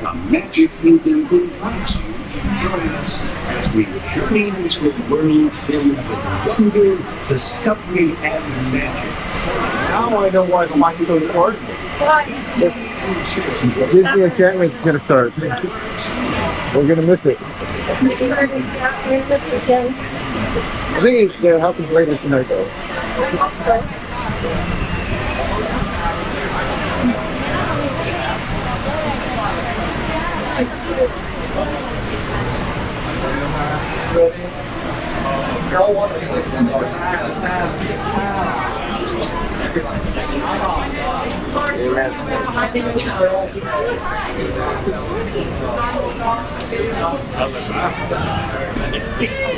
the magic Lincoln invites you to join us as we journey into a world filled with wonder, discovery, and magic. Now I know why the mic is so important. Disney Enchantment's gonna start. We're gonna miss it. I think they're helping later tonight though. I hope so.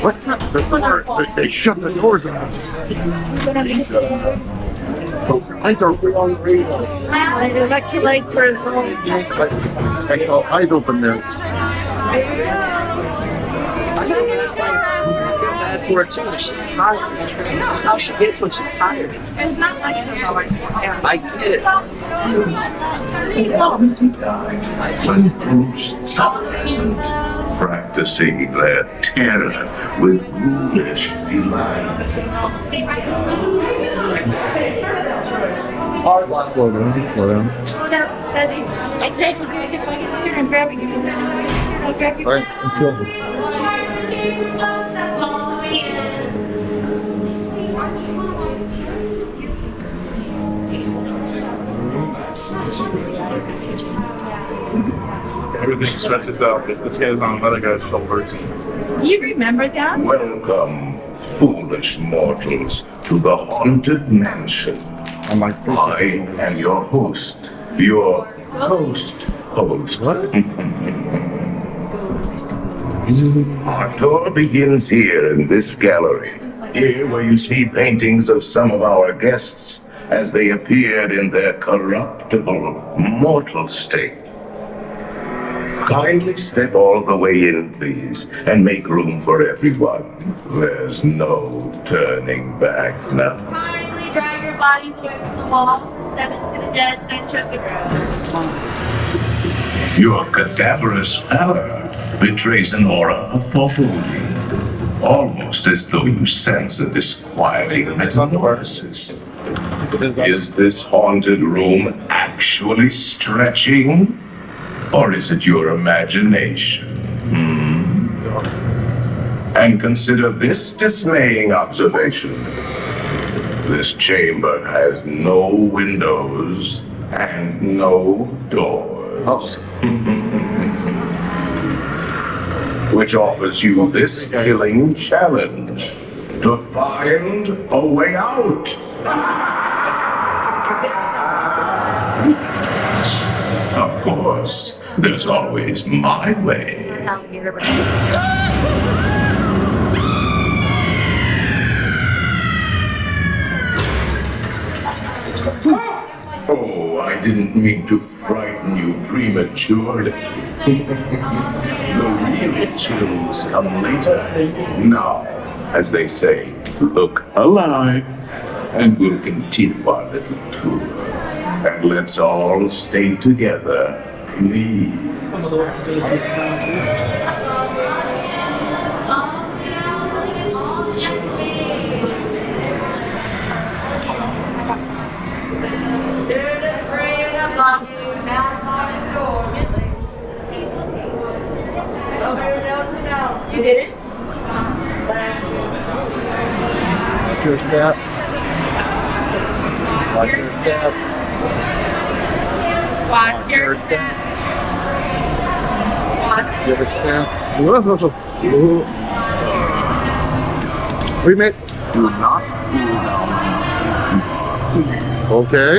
What's up? The door, they shut the doors on us. Those eyes are real green. The electrolytes were Like all eyes open there. For it too. She's tired. That's how she gets when she's tired. It's not like I get it. Ghosts are present, practicing their terror with ghoulish delight. Slow down, slow down. Slow down, Daddy. I take was going to get my computer and grab it. I'll grab you. All right, let's go. Everything stretches out. This guy's on another guy's shoulders. You remember that? Welcome, foolish mortals, to the haunted mansion. I'm like, I am your host, your host. Our tour begins here in this gallery. Here where you see paintings of some of our guests as they appeared in their corruptible, mortal state. Kindly step all the way in, please, and make room for everyone. There's no turning back now. Kindly drag your bodies away from the walls and step into the dead center of the room. Your cadaverous pallor betrays an aura of foreboding, almost as though you sense a disquieting metamorphosis. Is this haunted room actually stretching? Or is it your imagination? And consider this dismaying observation. This chamber has no windows and no doors. Which offers you this killing challenge to find a way out. Of course, there's always my way. Oh, I didn't mean to frighten you prematurely. The real chills come later. Now, as they say, look alive, and we'll continue our little tour. And let's all stay together, please. You did it? Watch your step. Watch your step. Watch your step. Watch Give a step. Whoa. We made. Do not cool down. Okay.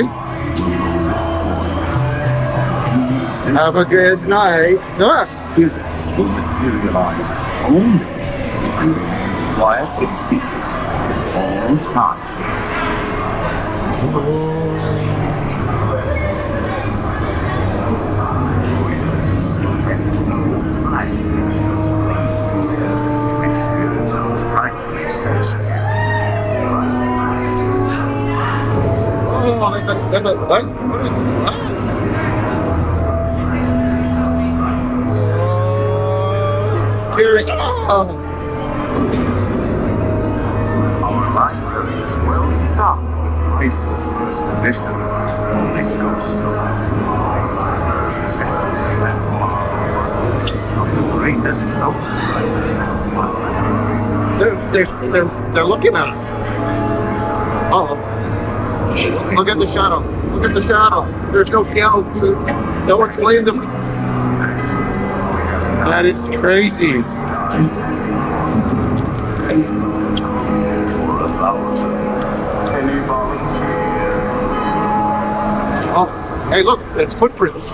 Have a good night. Yes. Events will materialize only in quiet and secret all time. Oh, that's a what is it? Here, oh. Our library is well stocked with priceless first editions. Only ghosts of the greatest ghost They're looking at us. Oh, look at the shadow. Look at the shadow. There's no piano. Someone's playing them. That is crazy. Oh, hey, look, there's footprints.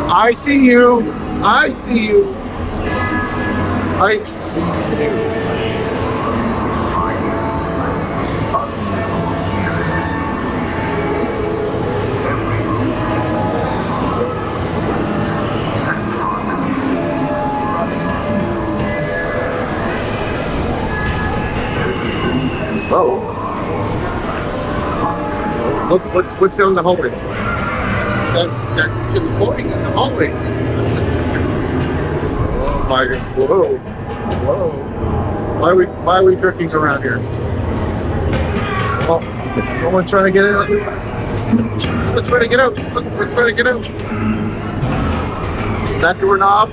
I see you. I see you. I see you. Oh. Look, what's down the hallway? They're just floating in the hallway. Oh my God! Whoa, whoa! Why are we drifting around here? Oh, someone's trying to get out. Let's try to get out. Let's try to get out. That doorknob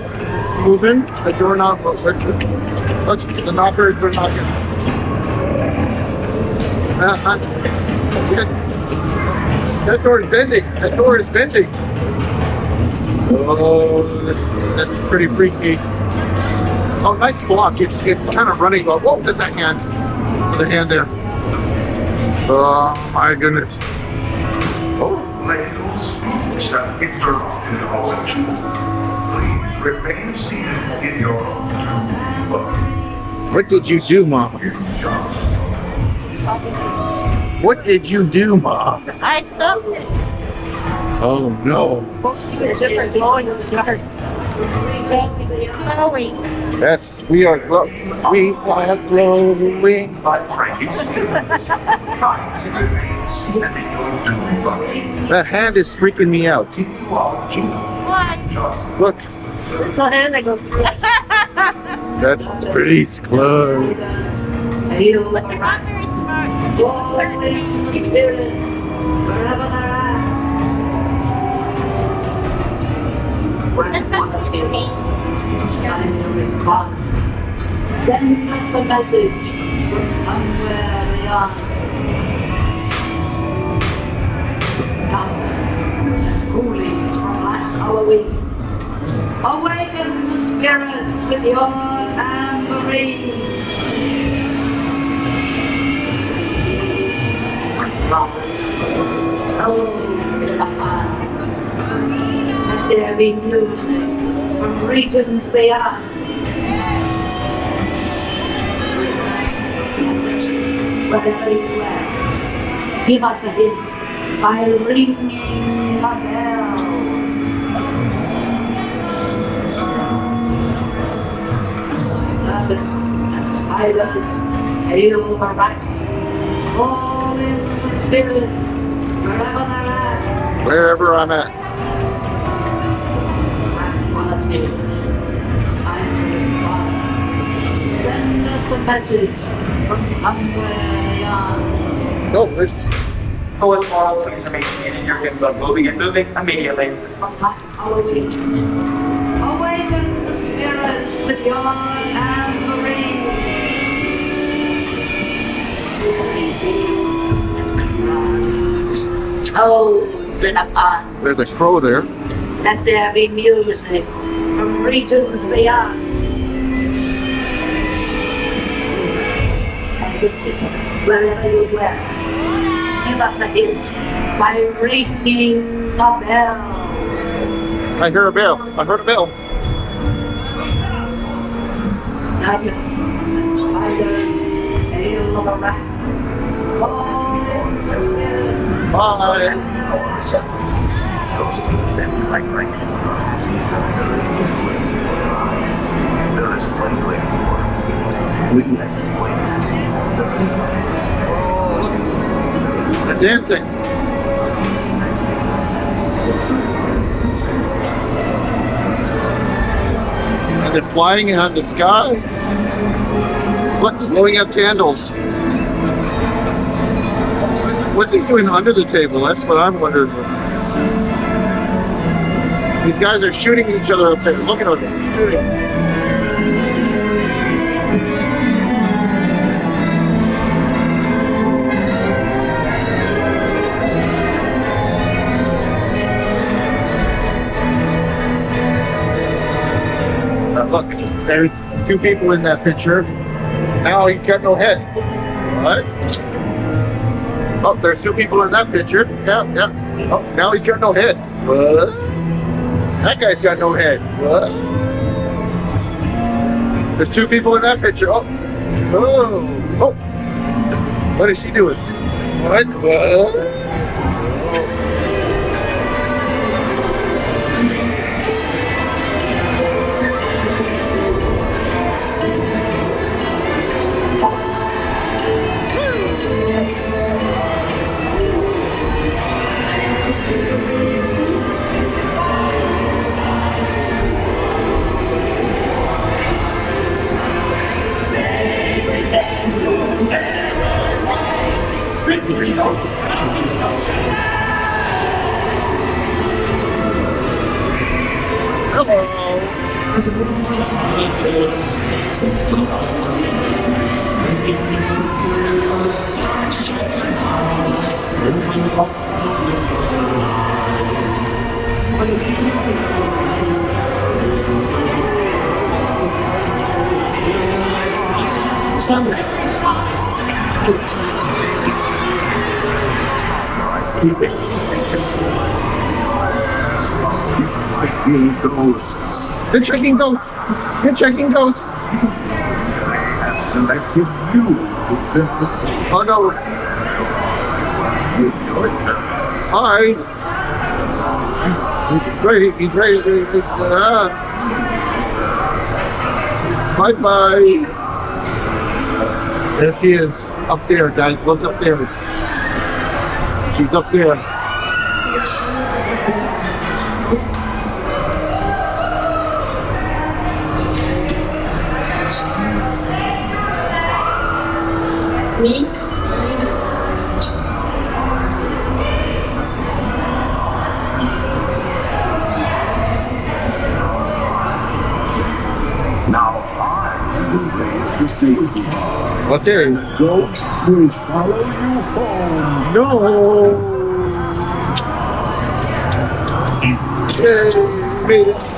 moving. The doorknob. Let's. The knocker is knocking. That door is bending. That door is bending. Oh, that's pretty freaky. Oh, nice block. It's kind of running. Whoa, that's a hand. The hand there. Oh my goodness. Oh, medical spooks have interrupted in the hallway. Please remain seated in your What did you do, Mom? What did you do, Mom? I stopped it. Oh no. There's different glowing in the yard. Glowing. Yes, we are glowing. That hand is freaking me out. What? Look, It's a hand that goes through. that's pretty close. But the rocker is smart. Calling the spirits wherever they're at. When one of you it's time to respond, send us a message from somewhere beyond. Numbers and coolings from last Halloween. Awaken the spirits with your tambourine. Tones in a fire. Let there be music from regions beyond. Whatever you wear, give us a hint by ringing a bell. Serpents and spiders, hail the rat. All in the spirits, wherever they're at. Wherever I'm at. Tranquility. It's time to respond. Send us a message from somewhere beyond. No, there's. Forward moral information in your gimbal will begin moving immediately. From last Halloween. Awaken the spirits with your tambourine. Toads in a pond. There's a crow there. Let there be music from regions beyond. And witches, wherever you dwell, give us a hint by ringing a bell. I hear a bell. I heard a bell. Serpents and spiders, hail of a rat. All in the spirits. Bye. Those like There is plenty more. They're dancing. And they're flying in the sky. Look, blowing up candles. What's he doing under the table? That's what I'm wondering. These guys are shooting each other up there. Look at them. Shooting. Look, there's two people in that picture. Now he's got no head. What? Oh, there's two people in that picture. Yeah. Oh, now he's got no head. What? That guy's got no head. What? There's two people in that picture. Oh. What is she doing? What? Ghosts. They're checking ghosts. They're checking ghosts. Have selected you to visit. Oh no. Hi. He's ready. Bye. There she is. Up there, guys. Look up there. She's up there. Now I will raise the safety bar. What there? Ghosts will follow you home. No. Yay, made it.